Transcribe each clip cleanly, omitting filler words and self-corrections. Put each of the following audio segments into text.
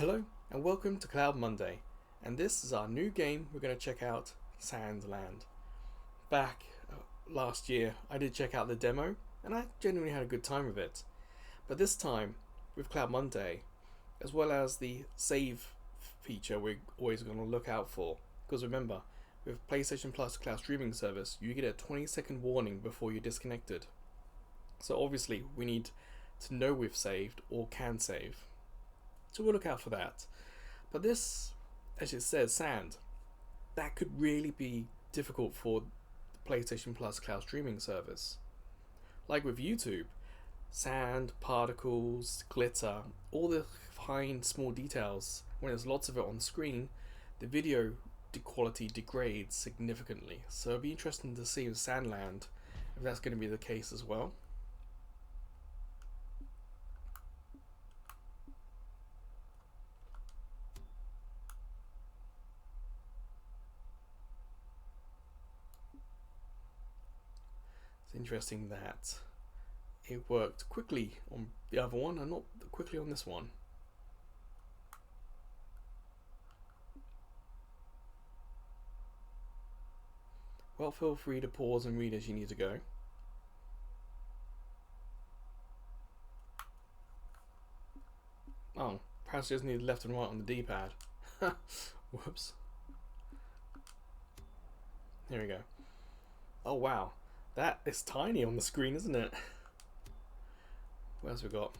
Hello and welcome to Cloud Monday, and this is our new game. We're going to check out Sandland. Back last year I did check out the demo and I genuinely had a good time with it, but this time with Cloud Monday, as well as the save feature we're always going to look out for, because remember, with PlayStation Plus cloud streaming service you get a 20-second warning before you're disconnected, so obviously we need to know we've saved or can save. So we'll look out for that. But this, as it says, sand, that could really be difficult for the PlayStation Plus cloud streaming service. Like with YouTube, sand, particles, glitter, all the fine small details, when there's lots of it on the screen, the video quality degrades significantly. So it'll be interesting to see with Sandland if that's going to be the case as well. It's interesting that it worked quickly on the other one and not quickly on this one. Well, feel free to pause and read as you need to go. Oh, perhaps you just need left and right on the D-pad. Whoops. Here we go. Oh wow. That is tiny on the screen, isn't it? What else we got?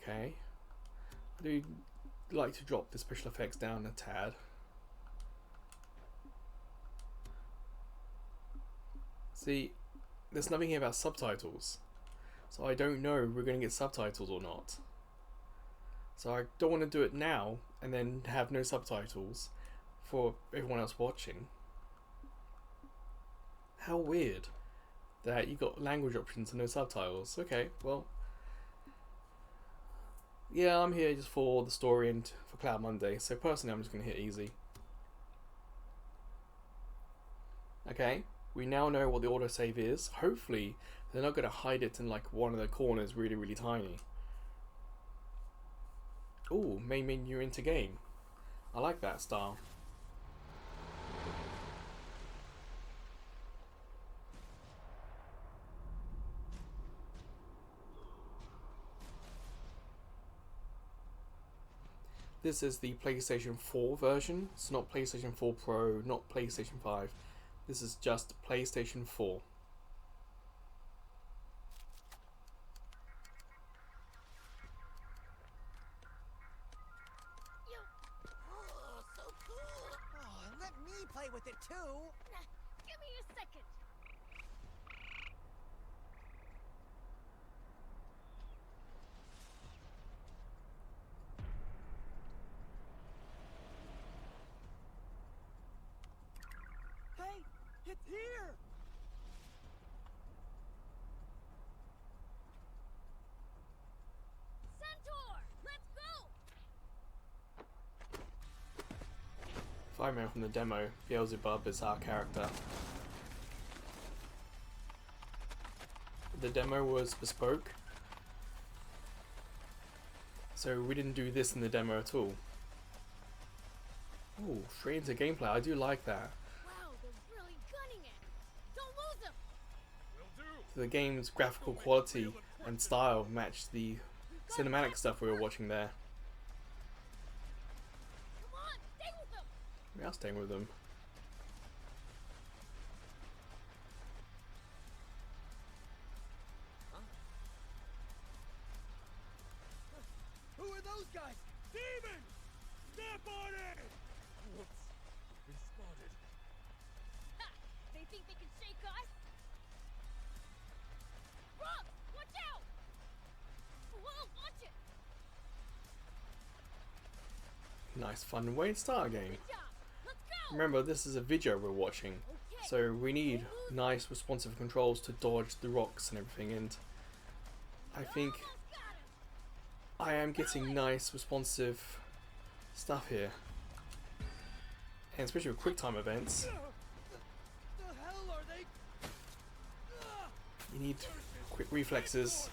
Okay. I do like to drop the special effects down a tad. See, there's nothing here about subtitles. So I don't know if we're going to get subtitles or not. So I don't want to do it now and then have no subtitles for everyone else watching. How weird that you got language options and no subtitles. Okay, well, yeah, I'm here just for the story and for Cloud Monday, so personally I'm just going to hit easy. Okay, we now know what the autosave is. Hopefully they're not going to hide it in like one of the corners really tiny. Ooh, main menu into game. I like that style. This is the PlayStation 4 version. It's not PlayStation 4 Pro, not PlayStation 5. This is just PlayStation 4. Oh, so cool! Oh, let me play with it too! Give me a second! Hey, it's here! Centaur! Let's go! If I remember from the demo, Beelzebub is our character. The demo was bespoke, so we didn't do this in the demo at all. Ooh, straight into gameplay. I do like that. Wow, they're really gunning it! Don't lose them! So the game's graphical quality and style matched the cinematic stuff we were watching there. Come on, stay with them! We are staying with them. Who are those guys? Demons! Step on it! Whoops. Been spotted. Ha! They think they can shake us? Rob! Watch out! Whoa, watch it! Nice fun way to start a game. Good job! Let's go! Remember, this is a video we're watching, Okay. so we need nice responsive controls to dodge the rocks and everything, and I think Almost got him! I am getting nice responsive stuff here. And especially with QuickTime events, The hell are they? you need quick reflexes.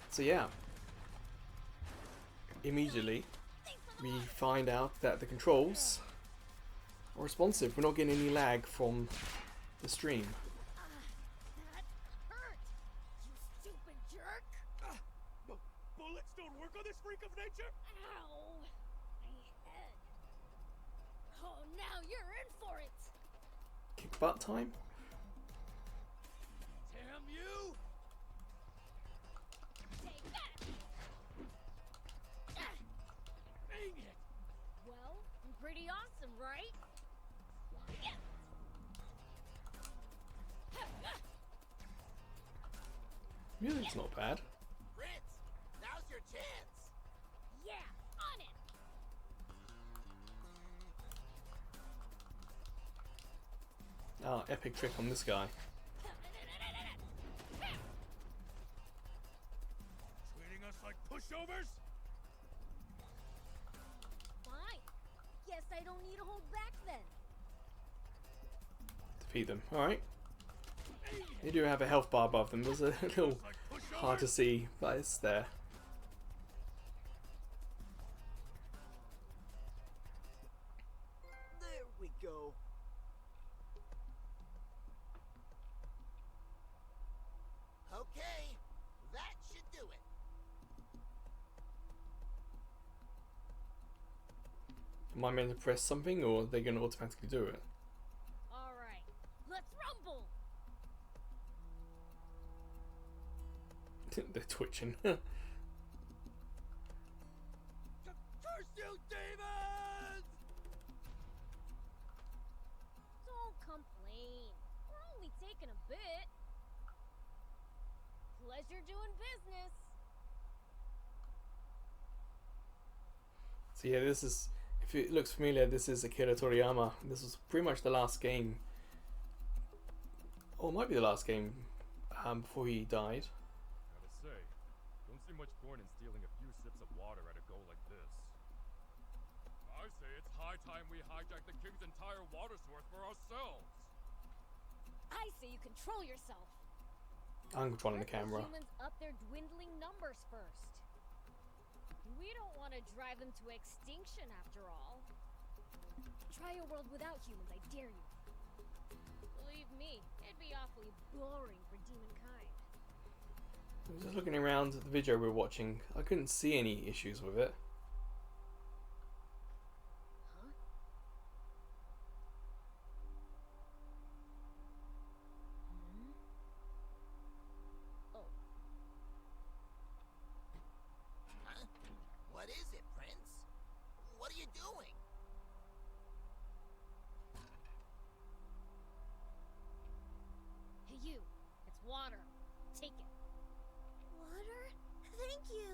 So yeah, immediately we find out that the controls are responsive. We're not getting any lag from the stream. That hurt! You stupid jerk! Bullets don't work on this freak of nature? Ow! My head. Oh, now you're in for it! Kick butt time? Damn you! Take that! Dang it! Well, I'm pretty awesome, right? Yeah. Music's not bad. Prince, now's your chance! Yeah, on it! Ah, epic trick on this guy. Treating us like pushovers? Fine. Guess I don't need to hold back then. Defeat them. Alright. They do have a health bar above them. There's a little hard to see, but it's there. There we go. Okay, that should do it. Am I meant to press something, or are they going to automatically do it? Alright, let's rumble! They're twitching. Curse you, demons! Don't complain. We're only taking a bit. Pleasure doing business. So yeah, this is, if it looks familiar, this is Akira Toriyama. This was pretty much the last game, or it might be the last game before he died. Gotta say, don't see much point in stealing a few sips of water at a go like this. I say it's high time we hijack the king's entire water source for ourselves. I say you control yourself. I'm controlling the Let camera. humans up their dwindling numbers first. We don't want to drive them to extinction after all. Try a world without humans, I dare you. Believe me, it'd be awfully boring for demonkind. I was just looking around at the video we were watching. I couldn't see any issues with it. Huh? Hmm? Oh, Huh? What is it, Prince? What are you doing? hey you. It's water. Take it. Water? Thank you.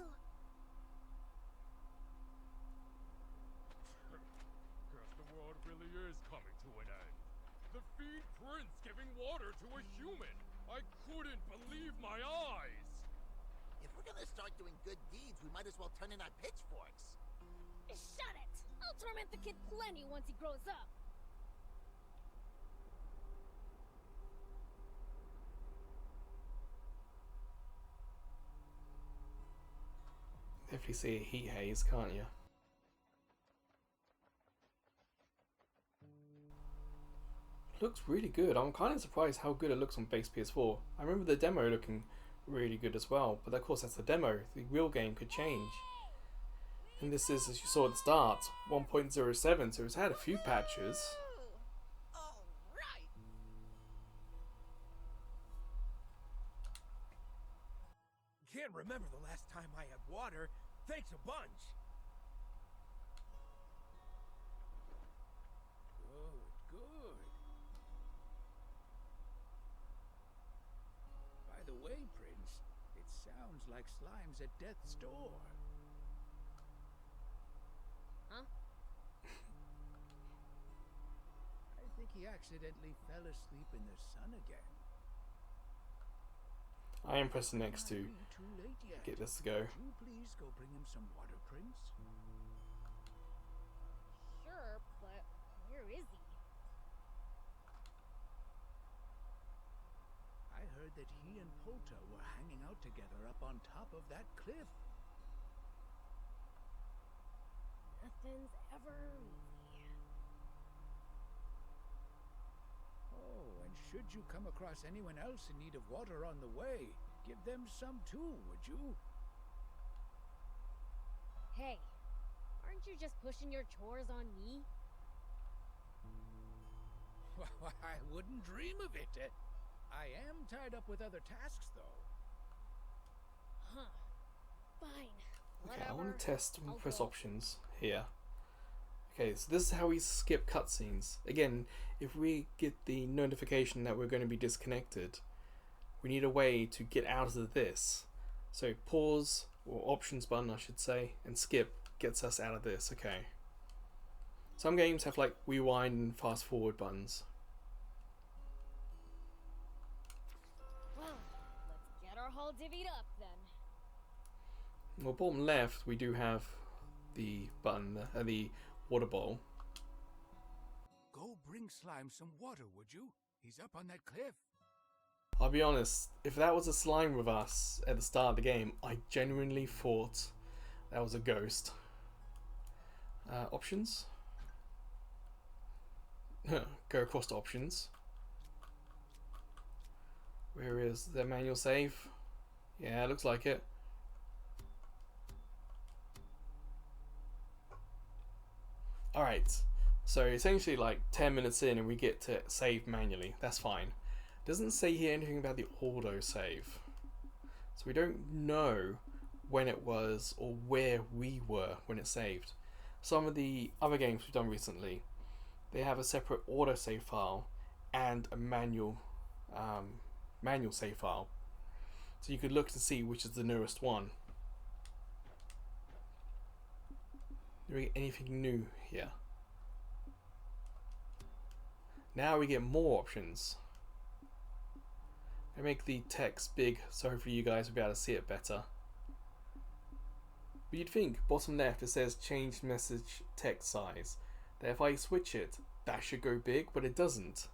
Guess the world really is coming to an end. The Feed Prince giving water to a human. I couldn't believe my eyes. If we're gonna start doing good deeds, we might as well turn in our pitchforks. Shut it! I'll torment the kid plenty once he grows up. Definitely see a heat haze, can't you? Looks really good. I'm kind of surprised how good it looks on base PS4. I remember the demo looking really good as well, but of course that's the demo. The real game could change. And this is, as you saw at the start, 1.07, so it's had a few patches. All right. Can't remember the last time I had water. Thanks a bunch. Good, good. By the way, Prince, it sounds like Slime's at death's door. Huh? I think he accidentally fell asleep in the sun again. I am pressing next to Might be too late yet. get this to go. Would you please go bring him some water, Prince? Sure, but where is he? I heard that he and Polta were hanging out together up on top of that cliff. should you come across anyone else in need of water on the way, give them some too, would you? Hey, aren't you just pushing your chores on me? I wouldn't dream of it. I am tied up with other tasks, though. Huh. Fine. Okay, Whatever. I want to test I'll press go. options here. Okay, so this is how we skip cutscenes. Again, if we get the notification that we're going to be disconnected, we need a way to get out of this. So pause, or options button I should say, and skip gets us out of this. Okay. Some games have like rewind and fast forward buttons. Well, let's get our haul divvied up then. Well, bottom left we do have the button, the water bowl. Go bring Slime some water, would you? He's up on that cliff. I'll be honest, if that was a slime with us at the start of the game, I genuinely thought that was a ghost. Options? Go across to options. Where is the manual save? Yeah, it looks like it. Alright, so essentially like 10 minutes in and we get to save manually. That's fine. Doesn't say here anything about the auto save. So we don't know when it was or where we were when it saved. Some of the other games we've done recently, they have a separate auto save file and a manual save file. So you could look to see which is the newest one. Do we get anything new here? Now we get more options. I make the text big so hopefully you guys will be able to see it better. But you'd think, bottom left it says change message text size. That if I switch it, that should go big, but it doesn't.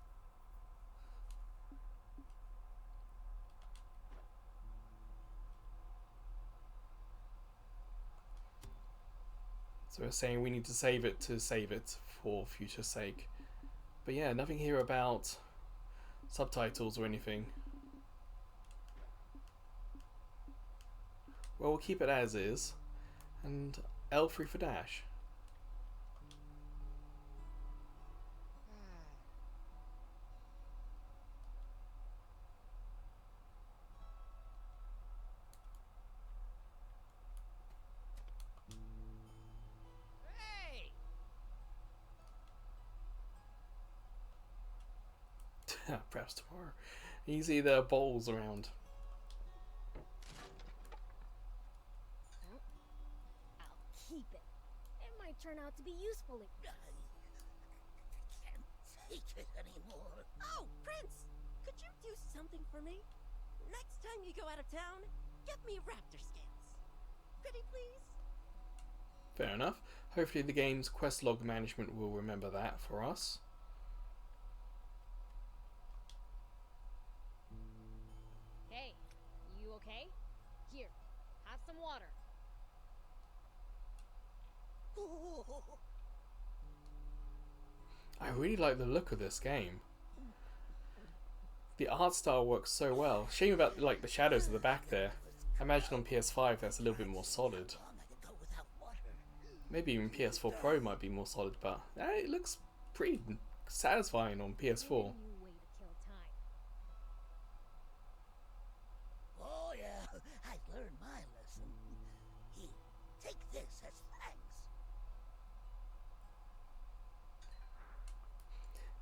So it's saying we need to save it for future sake. But yeah, nothing here about subtitles or anything. Well, we'll keep it as is. And L3 for dash. Hey! Perhaps tomorrow. You see the bowls around. I'll keep it. It might turn out to be useful. Can't take it anymore. Oh, Prince! Could you do something for me? Next time you go out of town, get me raptor scales. Pretty please? Fair enough. Hopefully the game's quest log management will remember that for us. Hey, you okay? Here, have some water. I really like the look of this game. The art style works so well. Shame about like the shadows at the back there. I imagine on PS5 that's a little bit more solid. Maybe even PS4 Pro might be more solid, but it looks pretty satisfying on PS4. New way to kill time. Oh yeah, I learned my lesson. Here, take this as thanks.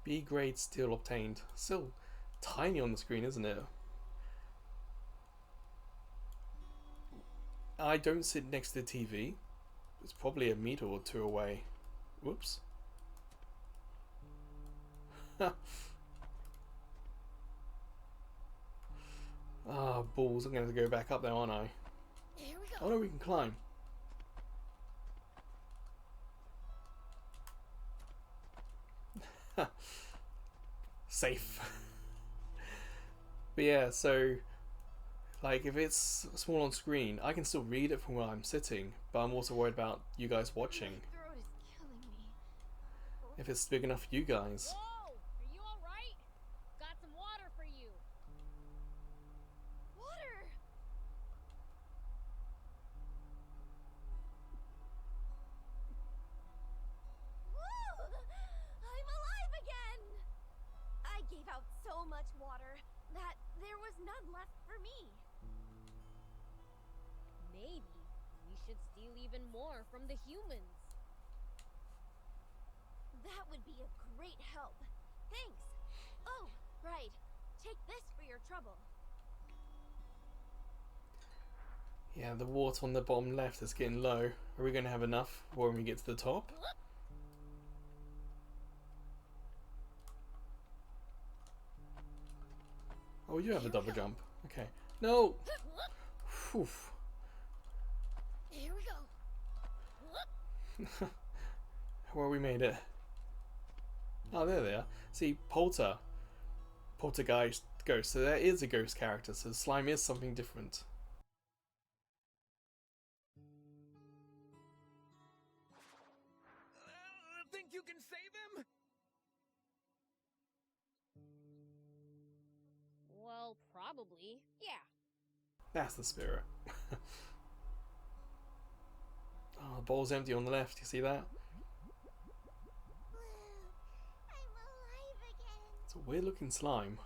B grade still obtained. Still tiny on the screen, isn't it? I don't sit next to the TV. It's probably a meter or two away. Whoops. Ah, balls. I'm going to go back up there, aren't I? Here we Oh go. no, we can climb. Safe. But yeah, so like if it's small on screen, I can still read it from where I'm sitting, but I'm also worried about you guys watching. My throat is killing me. If it's big enough for you guys. Whoa! Are you alright? Got some water left for me. Maybe we should steal even more from the humans. That would be a great help. Thanks. Oh, right. Take this for your trouble. Yeah, the water on the bottom left is getting low. Are we going to have enough when we get to the top? Oh, you have a double jump. Okay. No! Whew. Here we go. Well, we made it. Oh, there they are. See, Poltergeist, ghost. So there is a ghost character, so slime is something different. Think you can save him? Well, probably. Yeah. That's the spirit. Oh, the bowl's empty on the left. You see that? I'm alive again. It's a weird looking slime.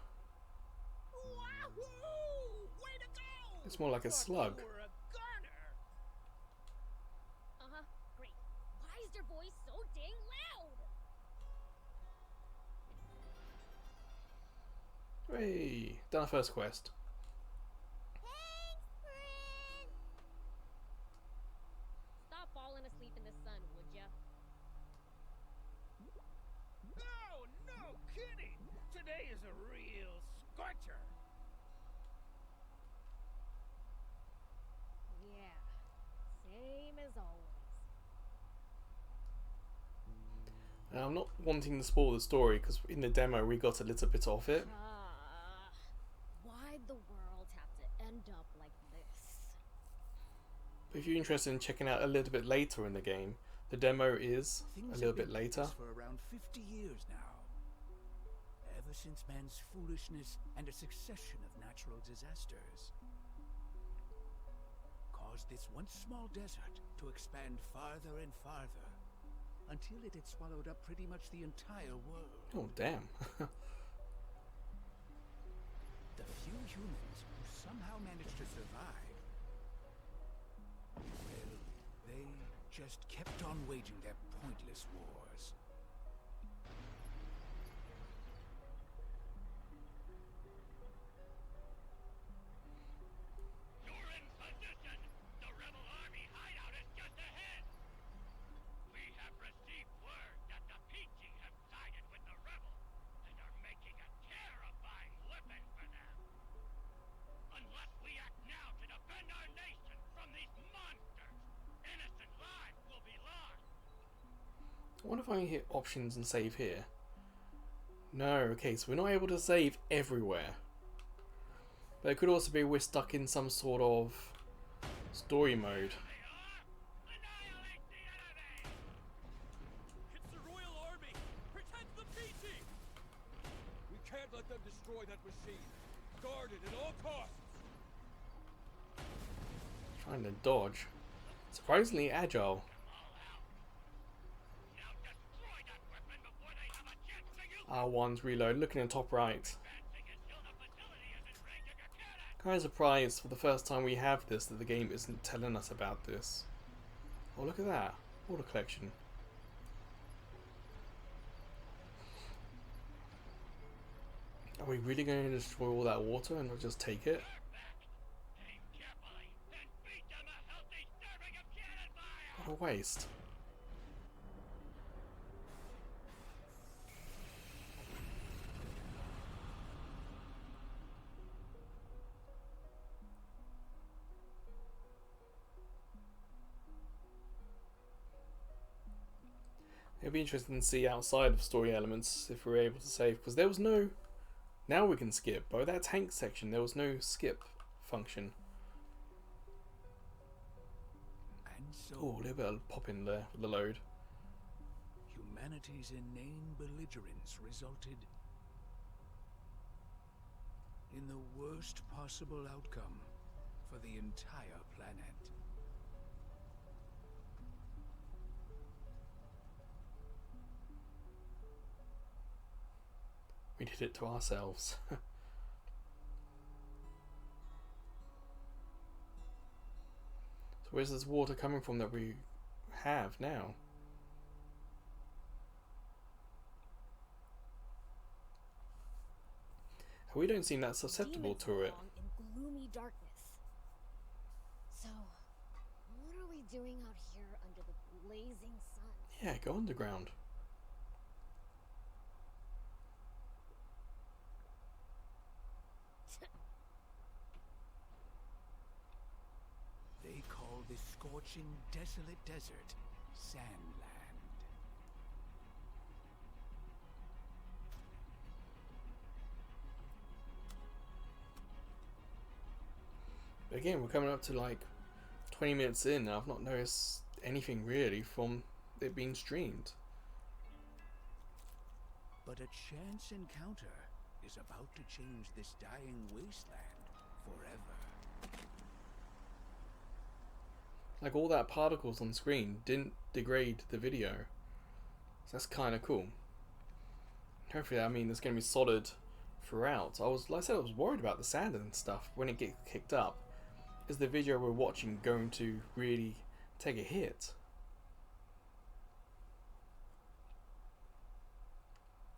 Wahoo! Way to go! It's more like a Thought slug. you were a goner. Uh-huh. Great. Why is their voice so dang loud? Hey, done our first quest. Thanks, Prince! Stop falling asleep in the sun, would ya? Oh, no kidding! Today is a real scorcher. Yeah. Same as always. Now, I'm not wanting to spoil the story because in the demo we got a little bit off it. Why'd the world have to end up like this? But if you're interested in checking out a little bit later in the game, the demo is a little bit later. For around 50 years now. Ever since man's foolishness and a succession of natural disasters caused this once small desert to expand farther and farther until it had swallowed up pretty much the entire world. Oh, damn. The few humans who somehow managed to survive, well, they just kept on waging their pointless wars. You're in position! The rebel army hideout is just ahead! We have received word that the Peachy have sided with the rebels and are making a terrifying weapon for them. Unless we act now to defend our nation from these monsters, innocent lives will be lost. I wonder if I can hit options and save here. No, okay, so we're not able to save everywhere. But it could also be we're stuck in some sort of story mode. They are? Annihilate the enemy! It's the Royal Army! Protect the Peachy! We can't let them destroy that machine. Guard it at all costs! Trying to dodge. Surprisingly agile. All out. Now destroy that weapon before they have a chance to use it! R1's reload, looking in the top right. Advancing until the facility is in range of your cannon! Kind of surprised for the first time we have this that the game isn't telling us about this. Oh, look at that. Water collection. Are we really going to destroy all that water and not just take it? Perfect! Aim carefully and beat them a healthy serving of cannon fire! What a waste. It'd be interesting to see outside of story elements if we're able to save, because there was no... Now we can skip. By that tank section, there was no skip function. And so, Oh, a little bit of pop in there with the load. humanity's inane belligerence resulted in the worst possible outcome for the entire planet. We did it to ourselves. Where's this water coming from that we have now? We don't seem that susceptible Demons to it. belong in gloomy darkness. So, what are we doing out here under the blazing sun? Yeah, go underground. They call this scorching, desolate desert Sandland. But again, we're coming up to like 20 minutes in, and I've not noticed anything really from it being streamed. But a chance encounter is about to change this dying wasteland forever. Like all that particles on screen didn't degrade the video. So that's kind of cool. Hopefully, I mean, it's going to be solid throughout. Like I said, I was worried about the sand and stuff when it gets kicked up. Is the video we're watching going to really take a hit?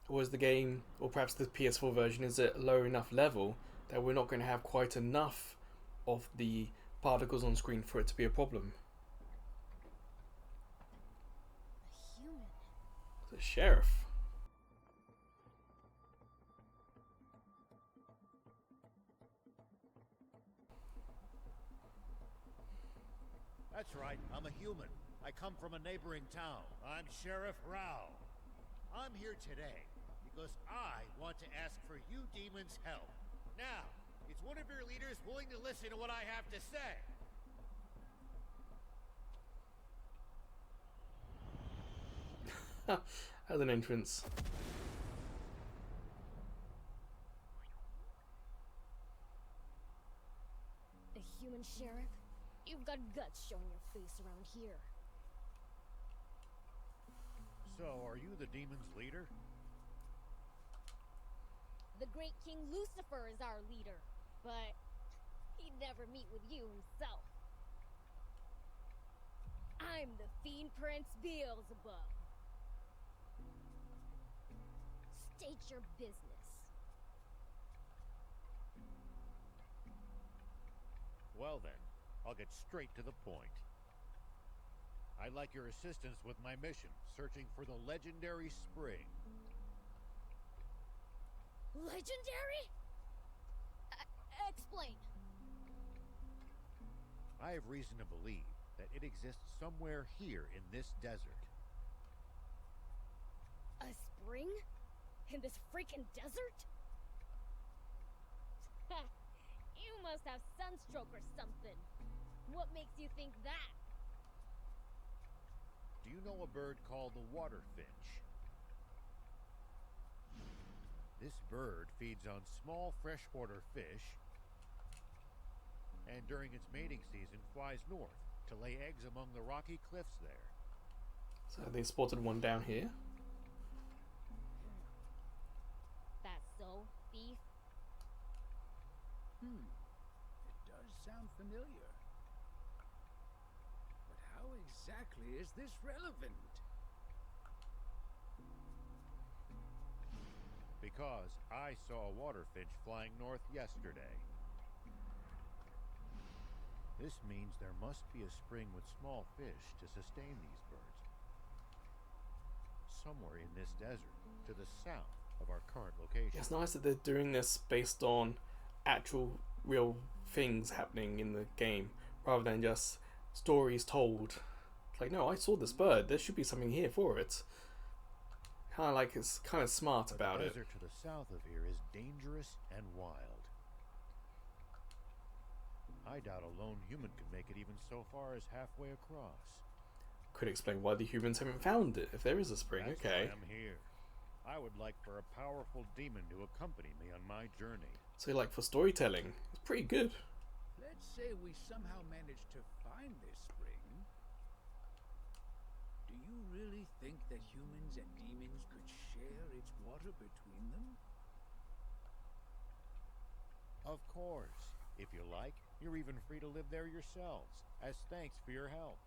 Or is the game, or perhaps the PS4 version, is at a low enough level that we're not going to have quite enough of the particles on screen for it to be a problem? A human. The sheriff. That's right, I'm a human. I come from a neighboring town. I'm Sheriff Rao. I'm here today because I want to ask for you demons' help. Now, is one of your leaders willing to listen to what I have to say? As an entrance. A human sheriff? You've got guts showing your face around here. So, are you the demon's leader? The great King Lucifer is our leader, but he'd never meet with you himself. I'm the Fiend Prince Beelzebub. State your business. Well then, I'll get straight to the point. I'd like your assistance with my mission, searching for the legendary spring. Legendary? Explain. I have reason to believe that it exists somewhere here in this desert. A spring? In this freaking desert? You must have sunstroke or something. What makes you think that? Do you know a bird called the water finch? This bird feeds on small freshwater fish, and during its mating season flies north to lay eggs among the rocky cliffs there. So they spotted one down here. That's so, thief? It does sound familiar. But how exactly is this relevant? Because I saw a water finch flying north yesterday. This means there must be a spring with small fish to sustain these birds. Somewhere in this desert, to the south of our current location. It's nice that they're doing this based on actual real things happening in the game rather than just stories told. It's like, no, I saw this bird. There should be something here for it. Kind of like it's kind of smart about The it. desert to the south of here is dangerous and wild. I doubt a lone human could make it even so far as halfway across. Could explain why the humans haven't found it if there is a spring. That's Okay. why I'm here. I would like for a powerful demon to accompany me on my journey. So, like, for storytelling, it's pretty good. Let's say we somehow managed to find this spring. Do you really think that humans and demons could share its water between them? Of course. If you like, You're even free to live there yourselves, as thanks for your help.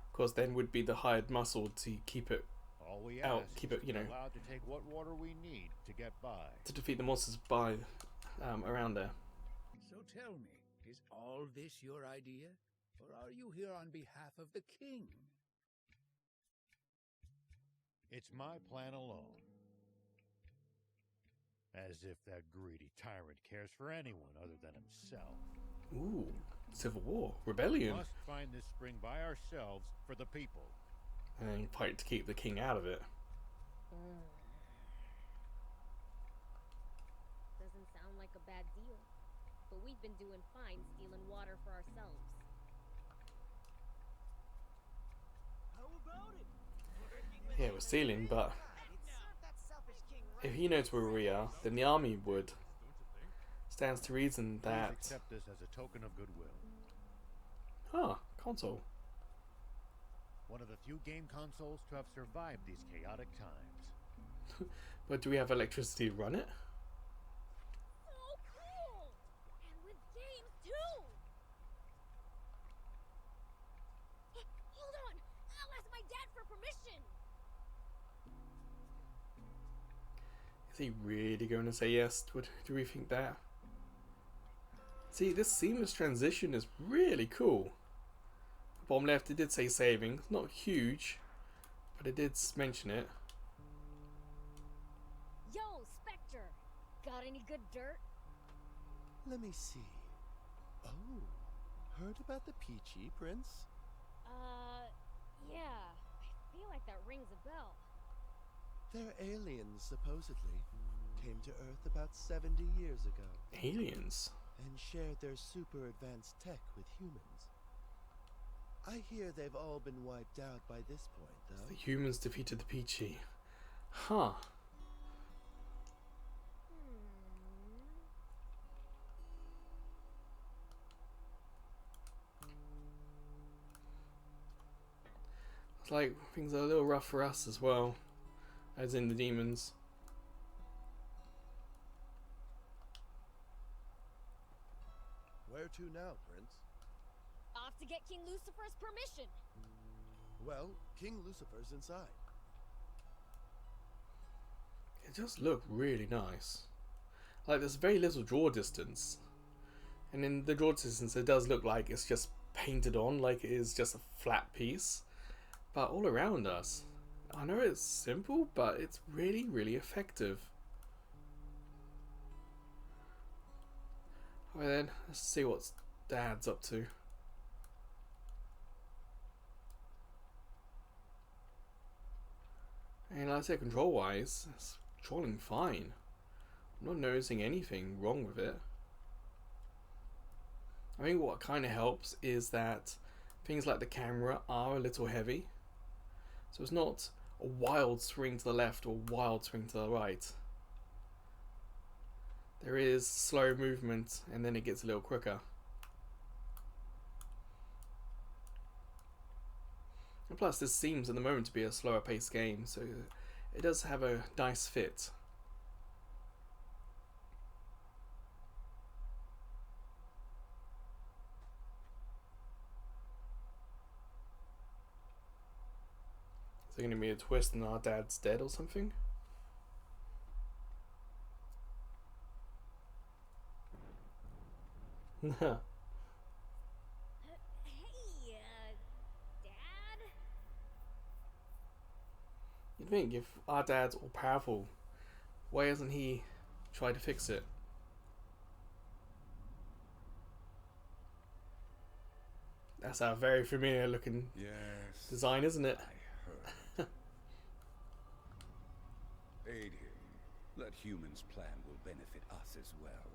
Of course, then would be the hired muscle to keep it All we out, ask keep is it, to you be know, allowed to take what water we need to get by. to defeat the monsters by around there. So tell me, is all this your idea? Or are you here on behalf of the king? It's my plan alone. As if that greedy tyrant cares for anyone other than himself. Ooh, civil war, We rebellion, must find this spring by ourselves for the people. and then fight to keep the king out of it. Doesn't sound like a bad deal. But we've been doing fine stealing water for ourselves. How about it? Yeah, we're stealing, but if he knows where we are, then the army would. Stands to reason Please that. accept this as a token of goodwill. Huh, console. One of the few game consoles to have survived these chaotic times. But do we have electricity to run it? So cool! And with games too! Hold on! I'll ask my dad for permission! Is he really going to say yes? Do we think that? See, this seamless transition is really cool. Bottom left, it did say saving. It's not huge, but it did mention it. Yo, Spectre! Got any good dirt? Let me see. Oh, heard about the Peachy, Prince? Yeah. I feel like that rings a bell. They're aliens, supposedly. Came to Earth about 70 years ago. Aliens? And shared their super advanced tech with humans. I hear they've all been wiped out by this point, though. The humans defeated the Peachy. Huh. It's like things are a little rough for us as well, as in the demons. Where to now, Prince? Off to get King Lucifer's permission! Well, King Lucifer's inside. It does look really nice. Like, there's very little draw distance. And in the draw distance, it does look like it's just painted on, like it is just a flat piece. But all around us, I know it's simple, but it's really, really effective. Alright then, let's see what Dad's up to. And like I said, control-wise, it's controlling fine. I'm not noticing anything wrong with it. I think what kind of helps is that things like the camera are a little heavy. So it's not a wild swing to the left or a wild swing to the right. There is slow movement and then it gets a little quicker. And plus this seems at the moment to be a slower paced game, so it does have a nice fit. Is there going to be a twist and our dad's dead or something? Hey, Dad? You'd think if our dad's all powerful, why hasn't he tried to fix it? That's a very familiar looking Yes. design, isn't it? I heard. Aid him. That human's plan will benefit us as well.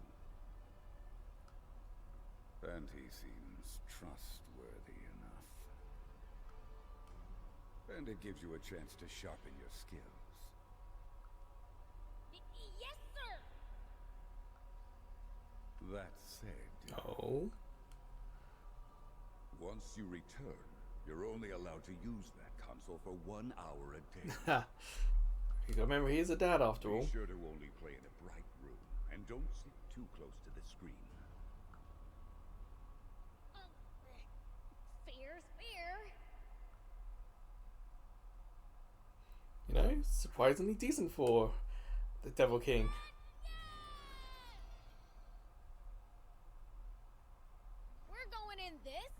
And he seems trustworthy enough. And it gives you a chance to sharpen your skills. Yes, sir! That said, Oh. once you return, you're only allowed to use that console for 1 hour a day. Ha. You gotta remember, he's a dad after all. Be sure to only play in a bright room, and don't sit too close to the screen. surprisingly decent for the Devil King. We're going in this?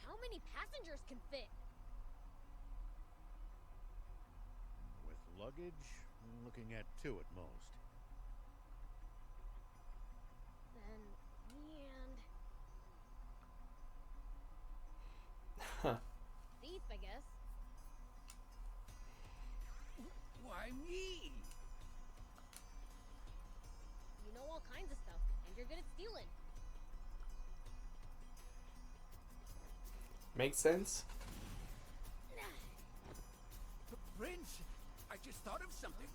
How many passengers can fit? With luggage, I'm looking at 2 at most. Then me and Huh. Thief, I guess. Why me? You know all kinds of stuff, and you're good at stealing. Makes sense. Prince, I just thought of something.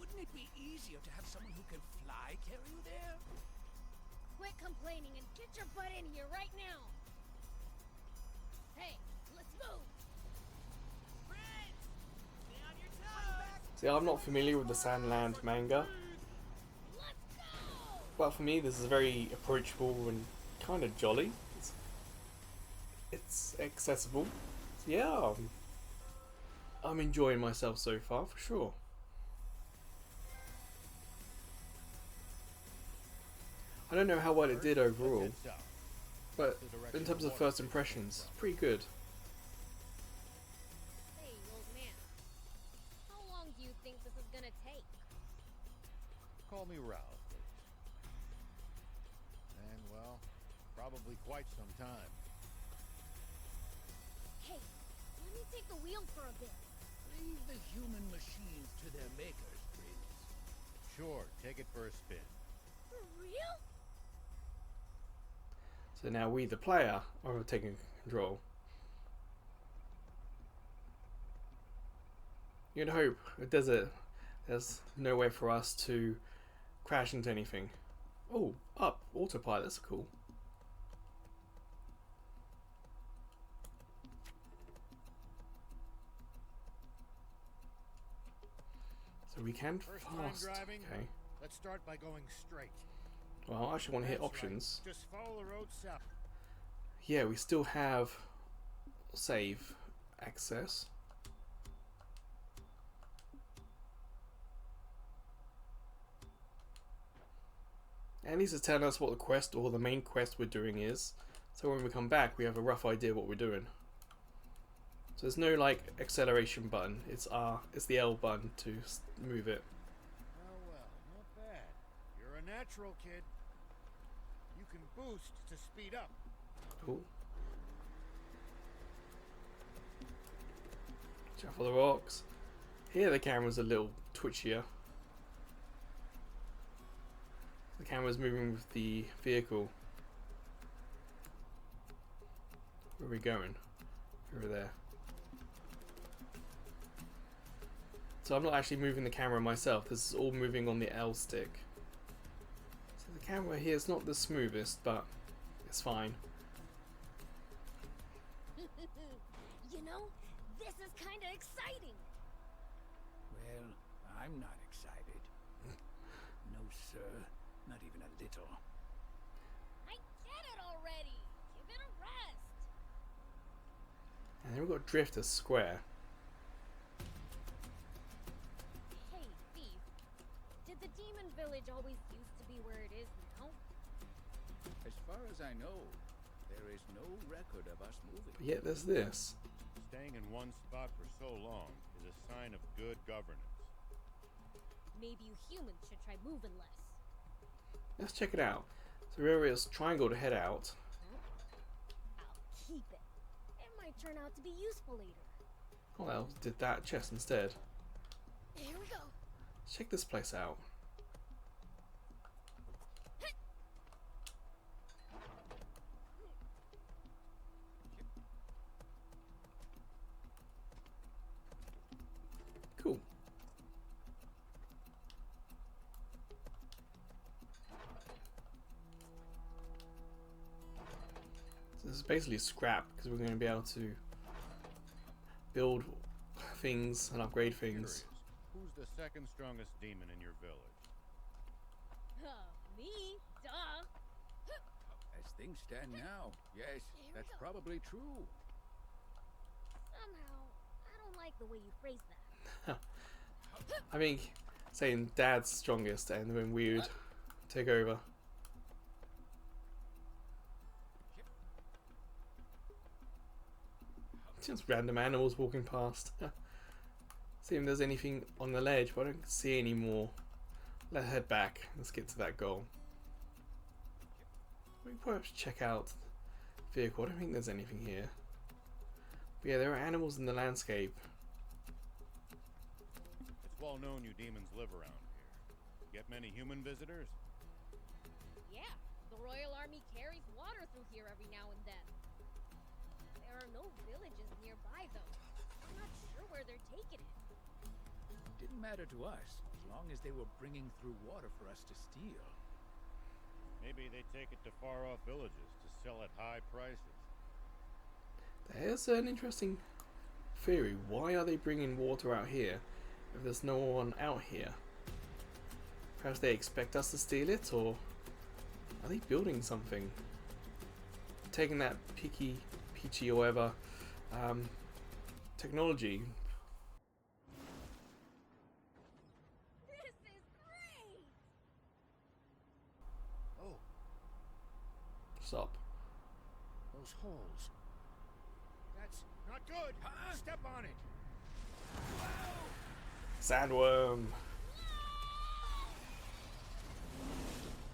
Wouldn't it be easier to have someone who can fly carry you there? Quit complaining and get your butt in here right now. Hey, let's move. See, I'm not familiar with the Sandland manga, Let's go. but for me this is very approachable and kind of jolly. It's accessible. So yeah, I'm enjoying myself so far for sure. I don't know how well it did overall, Head south. but The direction in terms the of water first stream impressions, comes from. pretty good. Hey, old man. How long do you think this is gonna take? Call me Ralph, please. And, well, probably quite some time. Hey, let me take the wheel for a bit. Leave the human machines to their makers, Prince. Sure, take it for a spin. For real? So now we, the player, are taking control. You'd hope a desert, there's no way for us to crash into anything. Oh, up, autopilot, that's cool. So we can First time fast. driving? Okay. Let's start by going straight. Well, I actually want to hit That's right. options. Just follow the road south. Yeah, we still have save access. And he's telling us what the quest or the main quest we're doing is. So when we come back, we have a rough idea what we're doing. So there's no like acceleration button. It's the L button to move it. Oh, well, not bad. You're a natural, kid. You can boost to speed up. Cool. Shuffle the rocks. Here the camera's a little twitchier. The camera's moving with the vehicle. Where are we going? Over there. So I'm not actually moving the camera myself. This is all moving on the L stick. So the camera here is not the smoothest, but it's fine. You know, this is kind of exciting. Well, I'm not excited. No, sir. Not even a little. I get it already. Give it a rest. And then we've got drift as square. Hey, Thief. Did the demon village always used to be where it is now? As far as I know, there is no record of us moving. But yet there's this. Staying in one spot for so long is a sign of good governance. Maybe you humans should try moving less. Let's check it out. So there is triangle to head out. I'll keep it. It might turn out to be useful later. Oh, well, did that chest instead. Here we go. Let's check this place out. Cool. So this is basically scrap because we're going to be able to build things and upgrade things. Curious, who's the second strongest demon in your village? Me? Duh. As things stand now, yes, Here we that's go. probably true. Somehow, I don't like the way you phrase that. I think saying Dad's strongest and then we would take over. Just random animals walking past. See if there's anything on the ledge, but I don't see any more. Let's head back. Let's get to that goal. We can perhaps check out the vehicle. I don't think there's anything here. But yeah, there are animals in the landscape. It's well known you demons live around here. Get many human visitors? Yeah, the Royal Army carries water through here every now and then. There are no villages nearby, though. I'm not sure where they're taking it. Didn't matter to us, as long as they were bringing through water for us to steal. Maybe they take it to far-off villages to sell at high prices. There's an interesting theory. Why are they bringing water out here if there's no one out here? Perhaps they expect us to steal it, or are they building something? Taking that peachy or whatever technology. This is great! Oh, Stop. those holes. That's not good. Step on it. Sandworm.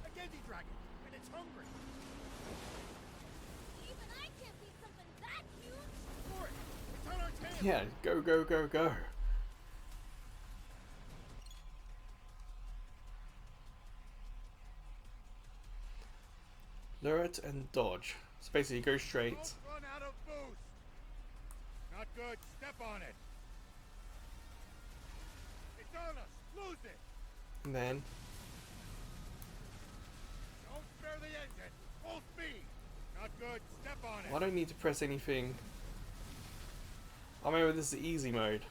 A Genji dragon, and it's hungry. Even I can't beat something that huge! For it. It's on our tail. Yeah, go, go, go, go. Lure it and dodge. So basically go straight. Don't run out of boost. Not good. Step on it. It's on us. Lose it. And then Don't spare the engine. Full speed. Not good. Step on it. I don't need to press anything. I remember this is easy mode.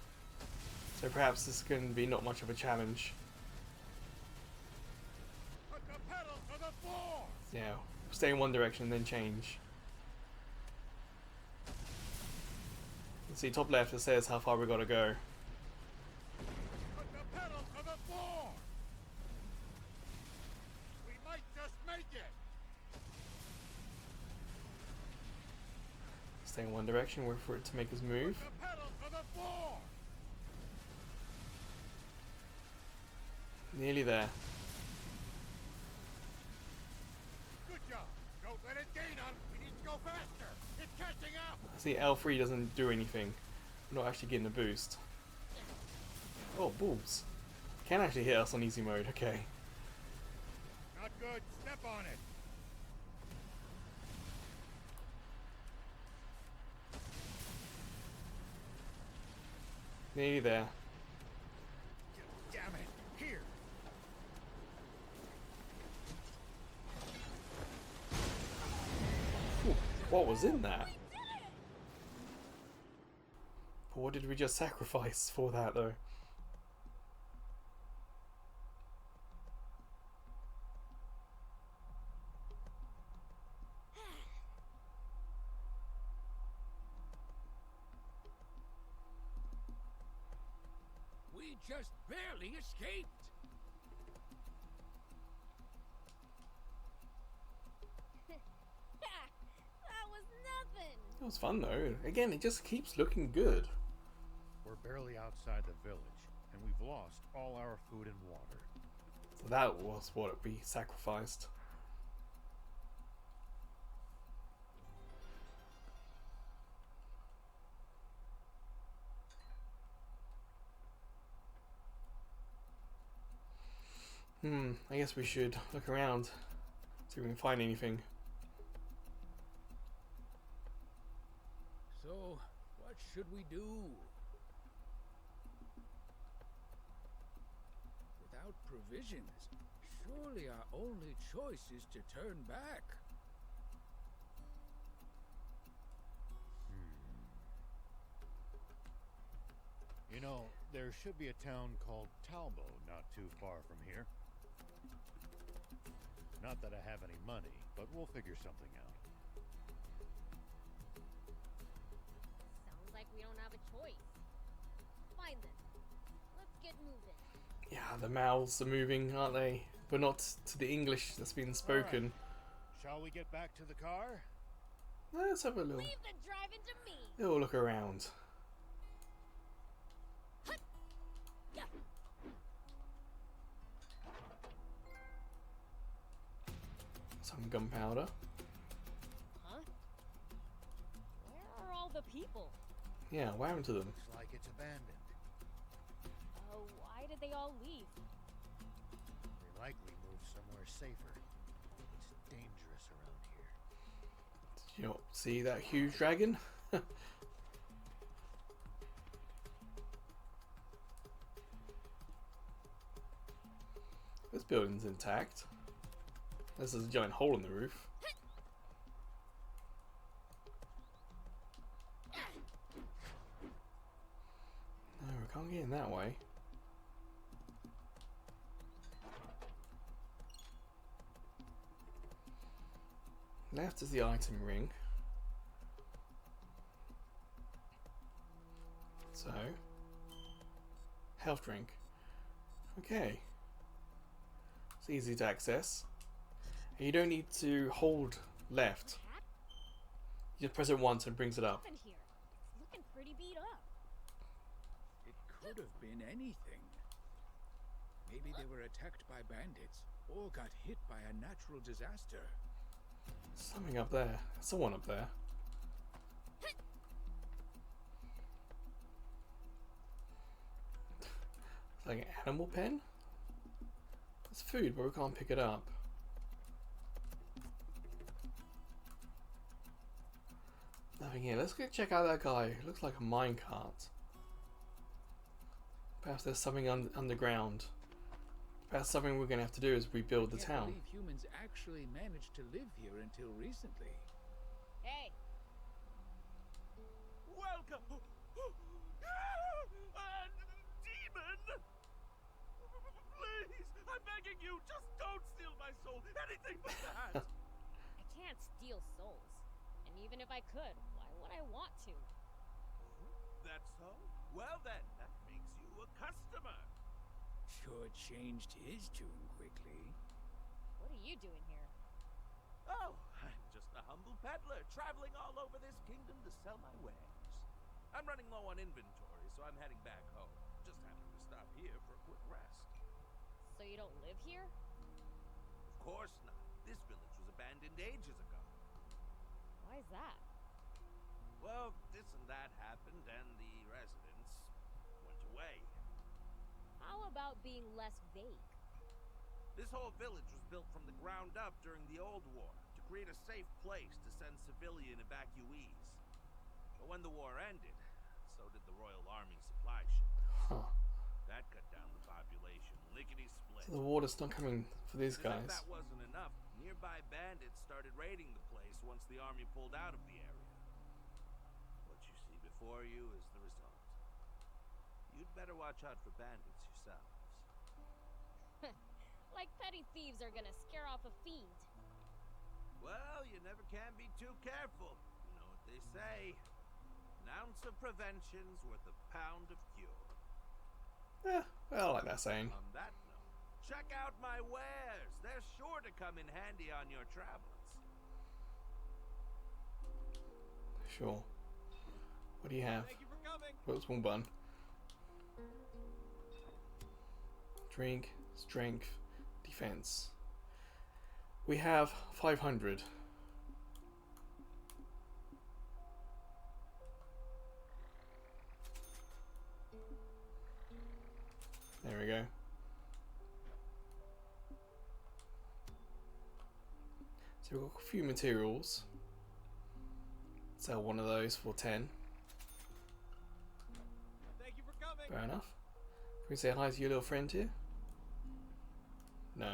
So perhaps this can be not much of a challenge. Put the pedal to the floor. Yeah, stay in one direction then change. You see top left, it says how far we gotta go. Put the pedal to the floor. We might just make it. Stay in one direction, wait for it to make us move. Put the pedal to the floor. Nearly there. Good job. Don't let it gain on. We need to go faster. It's catching up. See, L3 doesn't do anything. I'm not actually getting a boost. Oh, balls. Can actually hit us on easy mode, okay. Not good. Step on it. Nearly there. Damn it. Here. Ooh, what was in that? What did we just sacrifice for that though? We just barely escaped. That was nothing! It was fun though. Again, it just keeps looking good. We're barely outside the village, and we've lost all our food and water. So that was what we sacrificed. I guess we should look around, see if we can find anything. So, what should we do? Without provisions, surely our only choice is to turn back. You know, there should be a town called Talbo not too far from here. Not that I have any money, but we'll figure something out. Sounds like we don't have a choice. Fine then. Let's get moving. Yeah, the mouths are moving, aren't they? But not to the English that's been spoken. Shall we get back to the car? Let's have a little, Leave the driving to me. little look around. Yeah. Some gunpowder. Huh? Where are all the people? Yeah, what happened to them? Looks like it's abandoned. Why did they all leave? They likely moved somewhere safer. It's dangerous around here. Did you not see that huge dragon? This building's intact. This is a giant hole in the roof. No, we can't get in that way. Left is the item ring. So, health drink. Okay. It's easy to access. And you don't need to hold left. Hat? You just press it once and it brings it up. What happened here? It's looking pretty beat up. It could have been anything. Maybe they were attacked by bandits or got hit by a natural disaster. Something up there. Someone up there. It's like an animal pen? It's food, but we can't pick it up. Nothing here. Let's go check out that guy. It looks like a minecart. Perhaps there's something underground. Perhaps something we're going to have to do is rebuild the Can't town. believe humans actually managed to live here until recently. Hey, Welcome! Demon! Please, I'm begging you, just don't steal my soul. Anything but that. I can't steal souls. And even if I could, why would I want to? That's so? Well then, that makes you a customer. Sure changed his tune quickly. What are you doing here? Oh, I'm just a humble peddler traveling all over this kingdom to sell my wares. I'm running low on inventory, so I'm heading back home. Just happened to stop here for a quick rest. So you don't live here? Of course not. This village was abandoned ages ago. Why is that? Well, this and that happened, and the residents went away. How about being less vague? This whole village was built from the ground up during the old war to create a safe place to send civilian evacuees. But when the war ended, so did the Royal Army supply ships. Huh. That cut down the population lickety-split. So the water's not coming for these As if guys. that wasn't enough, nearby bandits started raiding the place once the army pulled out of the area. What you see before you is the result. You'd better watch out for bandits yourselves. Like petty thieves are gonna scare off a fiend. Well, you never can be too careful. You know what they say. An ounce of prevention's worth a pound of cure. Yeah, well, I like that saying. On that note, check out my wares. They're sure to come in handy on your travels. Sure. What do you have? Thank you for coming. What's one bun? Drink, strength, defense. We have 500. There we go. So we've got a few materials. Sell one of those for 10. Thank you for coming. Fair enough. Can we say hi to your little friend here? No.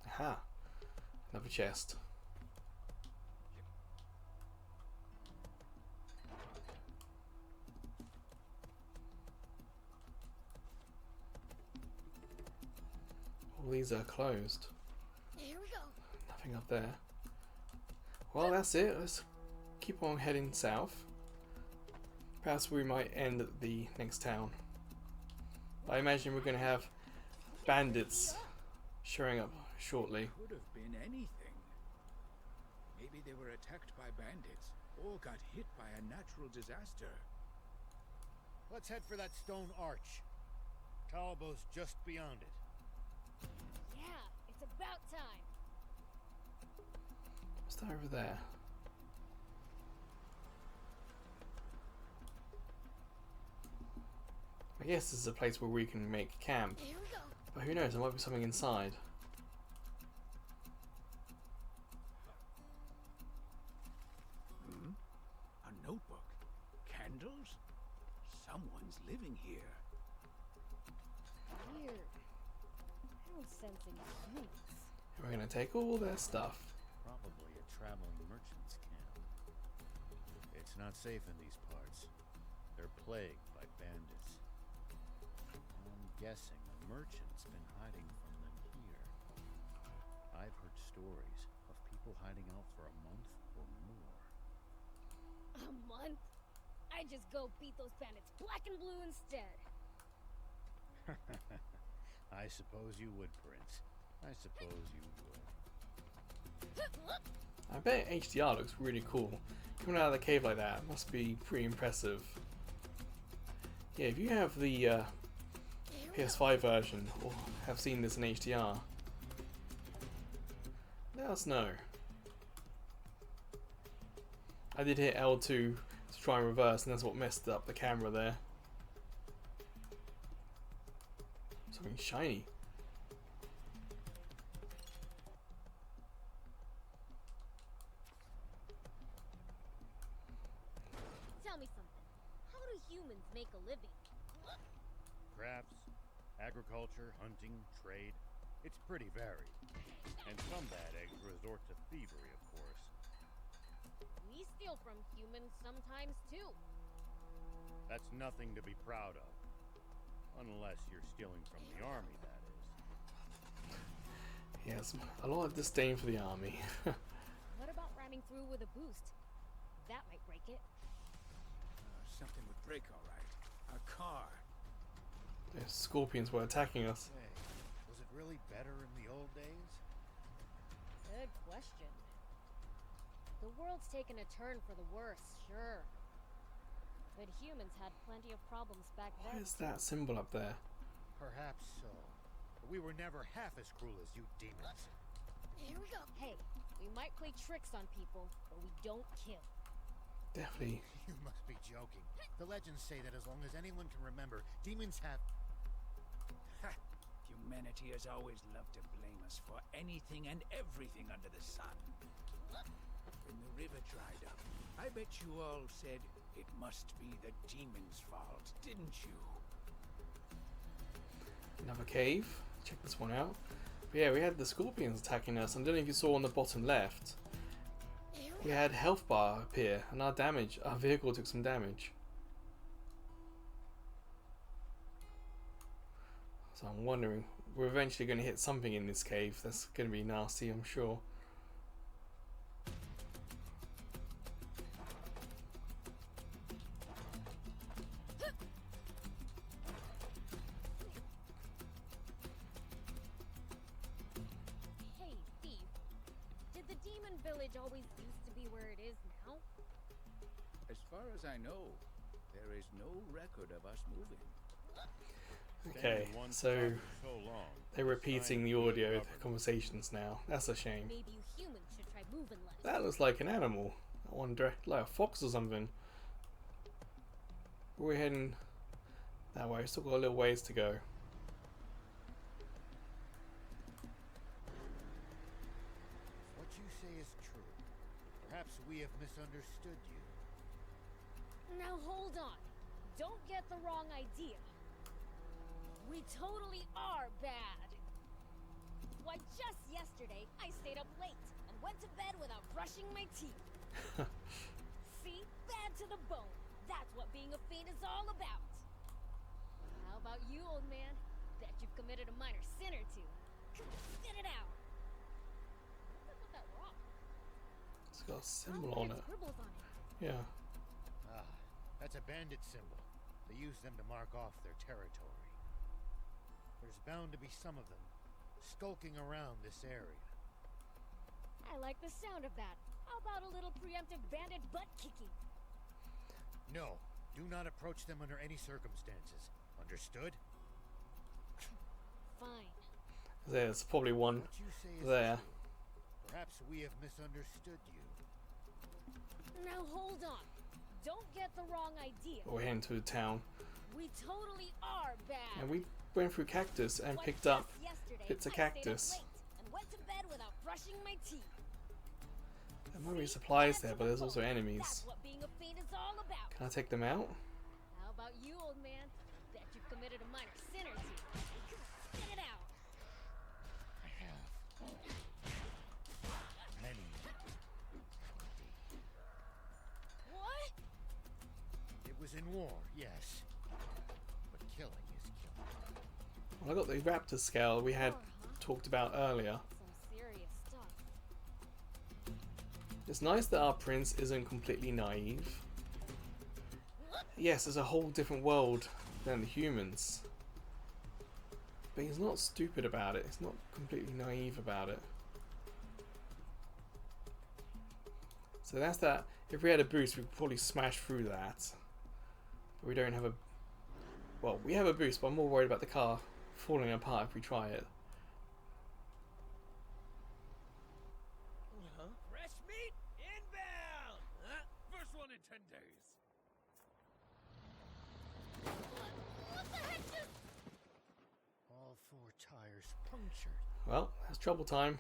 Aha. Another chest. All these are closed. Here we go. Nothing up there. Well, that's it. Let's keep on heading south. Perhaps we might end at the next town. I imagine we're going to have bandits showing up shortly. Could have been anything. Maybe they were attacked by bandits or got hit by a natural disaster. Let's head for that stone arch. Talbo's just beyond it. Yeah, it's about time. What's that over there? I guess this is a place where we can make camp. Here we go. But who knows, there might be something inside. A notebook. Candles? Someone's living here. Weird. I don't sense any humans. We're going to take all their stuff. Probably a traveling merchant's camp. It's not safe in these parts. They're plagued by bandits. I'm guessing a merchant's been hiding from them here. I've heard stories of people hiding out for a month or more. A month? I just go beat those bandits black and blue instead. I suppose you would, Prince. I suppose you would. I bet HDR looks really cool. Coming out of the cave like that must be pretty impressive. Yeah, if you have the PS5 version or have seen this in HDR, let us know. I did hit L2 to try and reverse, and that's what messed up the camera there. Something shiny. Tell me something. How do humans make a living? Crafts, agriculture, hunting, trade. It's pretty varied. And some bad eggs resort to thievery, of course. We steal from humans sometimes too. That's nothing to be proud of. Unless you're stealing from the army, that is. Yes, a lot of disdain for the army. What about running through with a boost? That might break it. Something would break, all right. A car. The scorpions were attacking us. Hey, was it really better in the old days? Good question. The world's taken a turn for the worse, sure. But humans had plenty of problems back What then. is that symbol up there? Perhaps so. But we were never half as cruel as you demons. Here we go. Hey, we might play tricks on people, but we don't kill. Definitely. You must be joking. The legends say that as long as anyone can remember, demons have... Ha! Humanity has always loved to blame us for anything and everything under the sun. When the river dried up, I bet you all said it must be the demon's fault, didn't you? Another cave. Check this one out. But yeah, we had the scorpions attacking us. I don't know if you saw on the bottom left. We had health bar appear, and our vehicle took some damage. So I'm wondering, we're eventually going to hit something in this cave. That's going to be nasty, I'm sure. Hey, thief. Did the demon village always used to be where it is now? As far as I know, there is no record of us moving. Okay, Staying in one so spot for so long, they're repeating the audio, the stubborn. conversations now. That's a shame. Maybe you humans should try moving less. That looks like an animal. I wonder, like a fox or something. We're heading that way. Still got a little ways to go. What you say is true. Perhaps we have misunderstood you. Now hold on. Don't get the wrong idea. We totally are bad. Why, just yesterday, I stayed up late and went to bed without brushing my teeth. See? Bad to the bone. That's what being a fiend is all about. How about you, old man? Bet you've committed a minor sin or two. Come on, spit it out. What's up with that rock? It's It's got a symbol Oh, on it it. scribbles on it. Yeah. Ah, that's a bandit symbol. They use them to mark off their territory. There's bound to be some of them skulking around this area. I like the sound of that. How about a little preemptive bandit butt kicking? No, do not approach them under any circumstances. Understood? Fine. There's probably one What you say is there. true. Perhaps we have misunderstood you. Now hold on. Don't get the wrong idea. We're heading to the town. We totally are bad. And we went through cactus and But picked up just yesterday, bits of I stayed up cactus. late and went to bed without brushing my teeth. There might be See? supplies That's there, what but there's I'm also going. enemies. That's what being a fiend is all about. Can I take them out? How about you, old man? Bet you've committed a minor sin or two. Spit it out. I have. Many. What? It was in war, yes. But killing is killing. Well, I got the raptor scale we had War, huh? talked about earlier. Some serious stuff. It's nice that our prince isn't completely naive. Yes, there's a whole different world than the humans. But he's not stupid about it. He's not completely naive about it. So that's that. If we had a boost, we could probably smash through that. But we don't have a... Well, we have a boost, but I'm more worried about the car falling apart if we try it. Fresh meat inbound! First one in 10 days. What the heck just... All 4 tires punctured. Well, that's trouble time.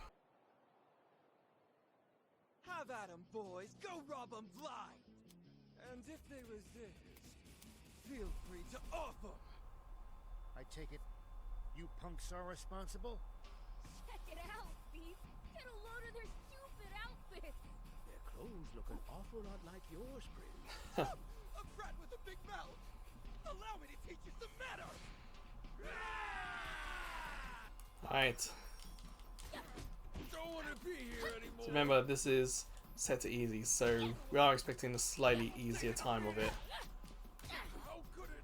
Have at 'em, boys. Go rob 'em blind. And if they resist, feel free to offer. I take it you punks are responsible? Check it out, Thief. Get a load of their stupid outfits. Their clothes look an awful lot like yours, Prince. A brat with a big mouth. Allow me to teach you some manners. Alright. Don't want to be here anymore. So remember, this is set to easy, so we are expecting a slightly easier time of it. How could it?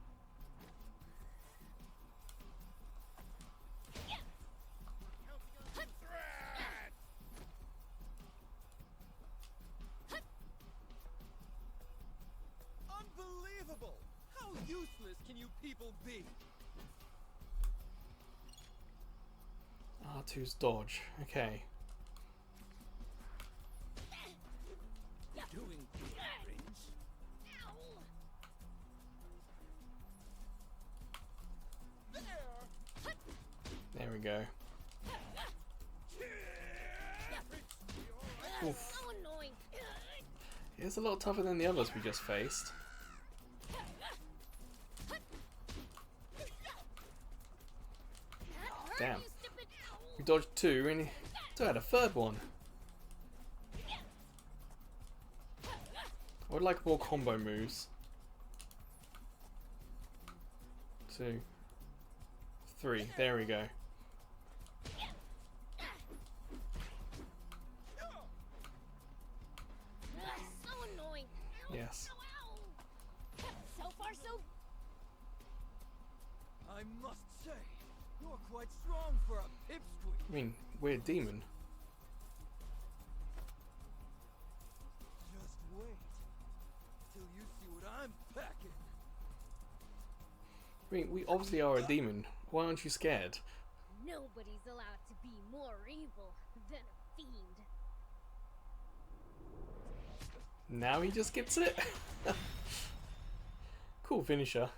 Unbelievable! How useless can you people be? R2's dodge. Okay. Doing good, Prince. There we go. Oof. So annoying. It's a lot tougher than the others we just faced. Damn. You stupid... We dodged 2 and he still had a 3rd one. I would like more combo moves. 2, 3, there we go. So annoying. Yes. So far, so... I must say, you're quite strong for a pipsqueak. I mean, we're a demon. Just wait till you see what I'm packing. I mean, we obviously are a demon. Why aren't you scared? Nobody's allowed to be more evil than a fiend. Now he just gets it? Cool finisher.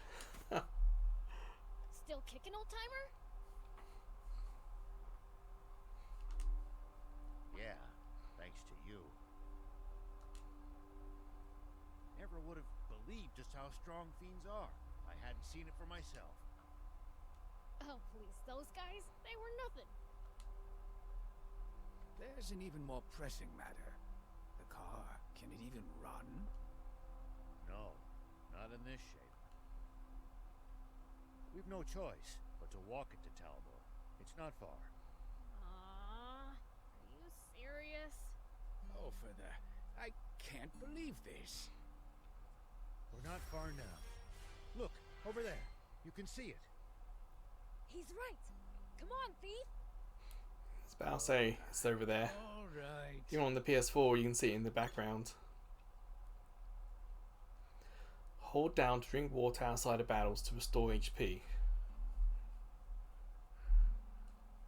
Still kicking, old timer? Yeah, thanks to you. Never would have believed just how strong fiends are. I hadn't seen it for myself. Oh, please, those guys, they were nothing. There's an even more pressing matter. The car, can it even run? No, not in this shape. We've no choice but to walk it to Talbot. It's not far. Aww, are you serious? Oh, for the believe this. We're not far now. Look, over there. You can see it. He's right. Come on, thief. I was about to say, it's over there. All right. Even on the PS4, you can see it in the background. Hold down to drink water outside of battles to restore HP.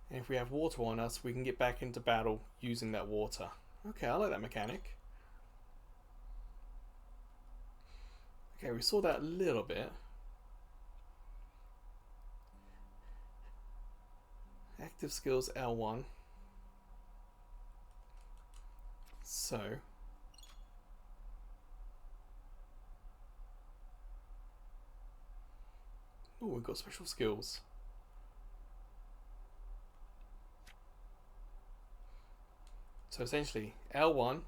And if we have water on us, we can get back into battle using that water. Okay, I like that mechanic. Okay, we saw that a little bit. Active skills L1. So. Oh, we've got special skills. So essentially, L1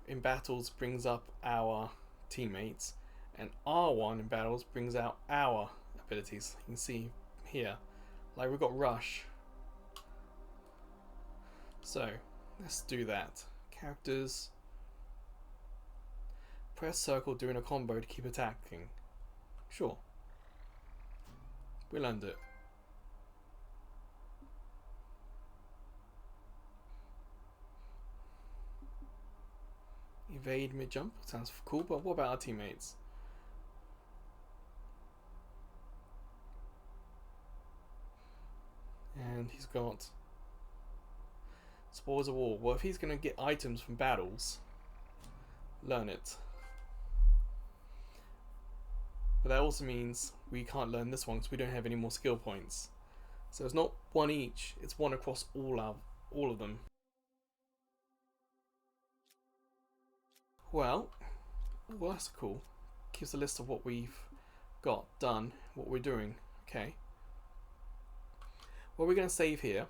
in battles brings up our teammates, and R1 in battles brings out our abilities. You can see here, like we've got Rush. So let's do that. Characters. Press circle doing a combo to keep attacking. Sure. We'll end it. Evade mid-jump sounds cool, but what about our teammates? And he's got Spoils of War. Well, if he's going to get items from battles, learn it. But that also means we can't learn this one because we don't have any more skill points. So it's not one each, it's one across all of them. Well, that's cool. Gives a list of what we've got done, what we're doing. Okay. Well, we're going to save here,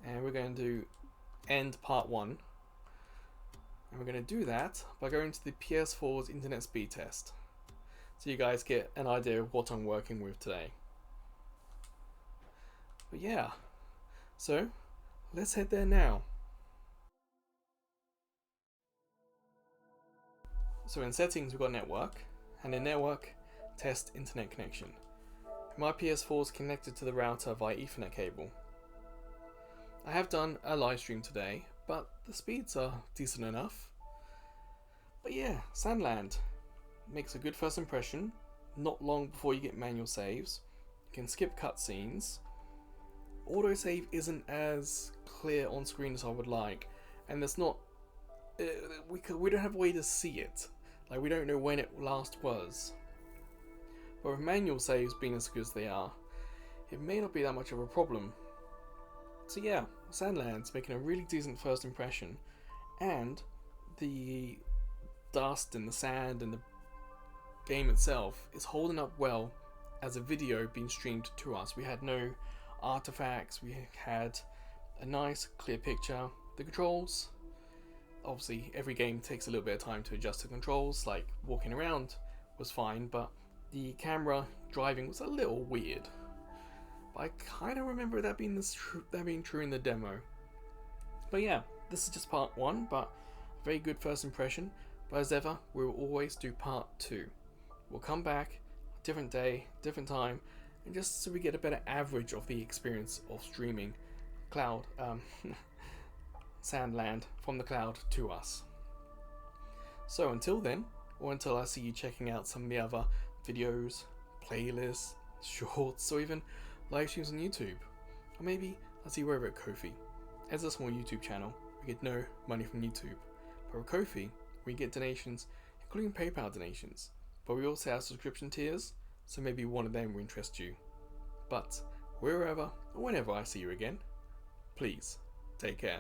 and we're going to end part 1. And we're going to do that by going to the PS4's internet speed test, so you guys get an idea of what I'm working with today. But yeah, so let's head there now. So in settings we've got network, and in network, test internet connection. My PS4 is connected to the router via Ethernet cable. I have done a live stream today, but the speeds are decent enough. But yeah, Sandland makes a good first impression. Not long before you get manual saves. You can skip cutscenes. Autosave isn't as clear on screen as I would like, and there's not. We don't have a way to see it. Like, we don't know when it last was. But with manual saves being as good as they are, it may not be that much of a problem. So yeah, Sandland's making a really decent first impression, and the dust and the sand and the game itself is holding up well as a video being streamed to us. We had no artifacts, we had a nice clear picture. The controls, obviously every game takes a little bit of time to adjust the controls, like walking around was fine, but the camera driving was a little weird. But I kind of remember that being true in the demo. But yeah, this is just part 1, but a very good first impression. But as ever, we will always do part 2. We'll come back, different day, different time, and just so we get a better average of the experience of streaming Sandland from the cloud to us. So until then, or until I see you checking out some of the other videos, playlists, shorts, or even live streams on YouTube, or maybe I'll see you over at Ko-fi. As a small YouTube channel, we get no money from YouTube, but with Ko-fi, we get donations, including PayPal donations, but we also have subscription tiers, so maybe one of them will interest you. But wherever or whenever I see you again, please take care.